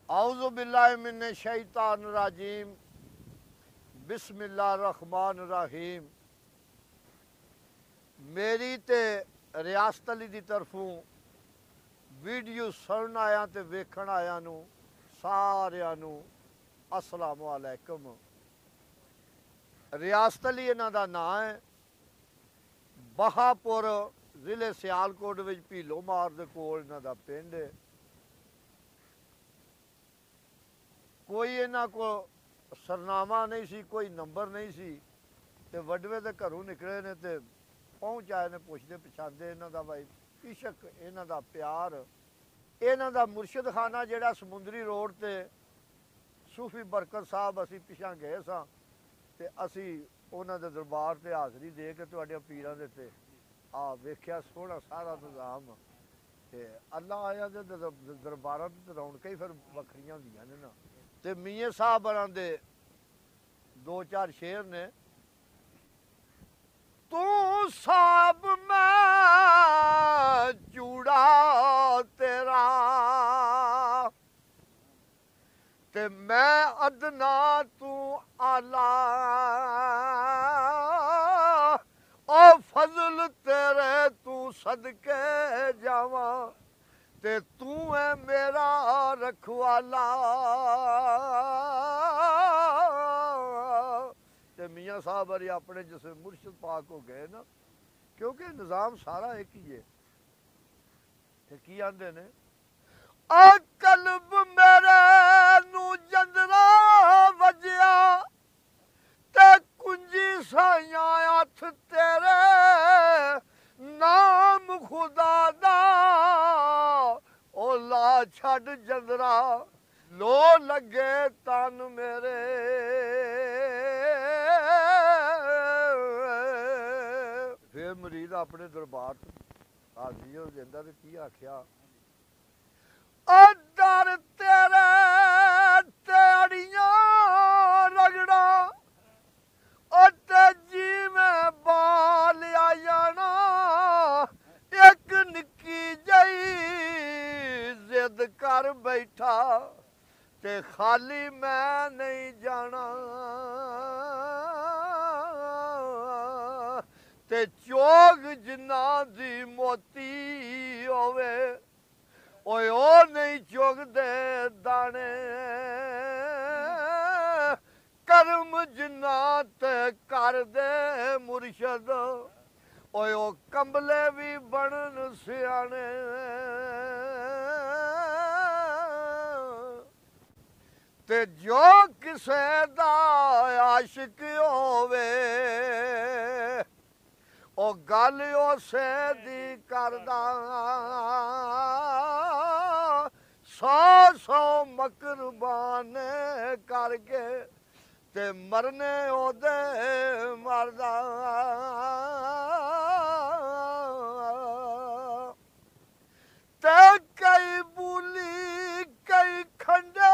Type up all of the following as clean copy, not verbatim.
औज़ु बिल्लाहि मिने शैतान राजीम बिस्मिल्लाह रहमान रहीम। मेरी ते रियासत अली दी तरफों वीडियो सुन आया ते वेखण आया नू सारियां नू अस्सलाम वालेकुम। रियासत अली इन्हां दा नां है। बहापुर जिले सियालकोट विच भीलो मार दे कोल इन्हां दा पिंड है। कोई इन्हां को सरनामा नहीं सी, कोई नंबर नहीं सी ते वडवे दे घरों निकले ने ते पहुँच आए ने पुछदे पछांदे इन्हां दा भाई इशक, इन्हां दा प्यार, इन्हां दा मुर्शिद खाना जिहड़ा समुंदरी रोड ते सूफी बरकत साहब असी पिछां गए सां ते असी उन्हां दे दरबार ते हाज़री दे के तुहाडे पीरां दे ते वेख्या सोहना सारा निज़ाम ते अल्लाह आया दे दरबारां ते रौनकां ही फिर वखरियां हुंदियां ने ना। ते मियां साहब बरां दे दो चार शेर ने। तू साहब मैं चूड़ा तेरा ते मैं अदना तू आला, ओ फजल तेरे तू सदके जावा ते तू है मेरा रखवाला। ते मियाँ साहब अरे अपने जिसमें मुर्शिद पाक हो गए ना, क्योंकि निज़ाम सारा एक ही है। की आंदे ने आ कल्ब मेरे नू जंदरा वजया ते कुंजी साइयां हथ तेरे नाम खुदा दा ओ ला छड़ जंदरा लो लगे तन मेरे। फिर मरीद अपने दरबार हाज़री हो जाता ते की आख्या दर तेरे तेड़ियां रगड़ा ते जी में बाल आ जाना एक निक्की जई जिद कर बैठा ते खाली मैं नहीं जाना ते चोग जिन्ना दी मोती होवे ओए ओ नहीं चुगदे दाने कर्म जिन्ना ते कर दे मुर्शद ओए ओ कंबले भी बनन सियाने। ते जो किसे दा आशिक होवे ओ गल उसे दी करदा, सौ सौ मकरबान करके ते मरने ओदे मरदा। ते कई बुली कई खंडे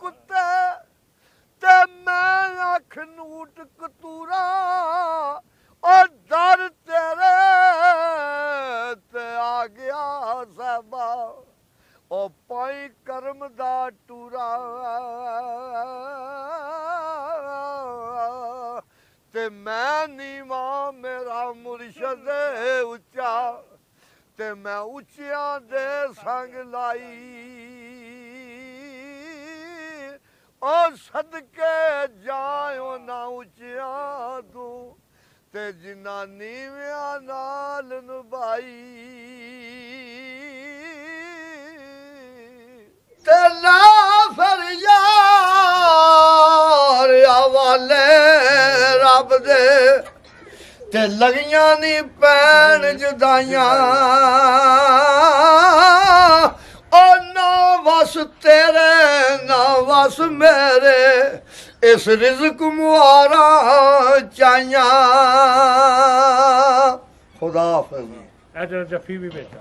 कुत्ते ते मैं अख नूट कतूरा और दर तेरे ते आ गया साहबा ओ पाई करम दा टूरा ते मैं नीवा मेरा मुर्शद उच्चा ते मैं उच्चियां दे संग लाई ओ सदके जायो ना उच्चियां तू ते जिन्ना नीवियां नाल निभाई ते ला फिर यार हवाले रब दे ते लगियां नी पैन जुदाइयां ओ ना वस तेरे ना वस मेरे इस रिज़्क मुआरा चाहिया। खुदा हाफ़िज़। जफ़ी भी बेटा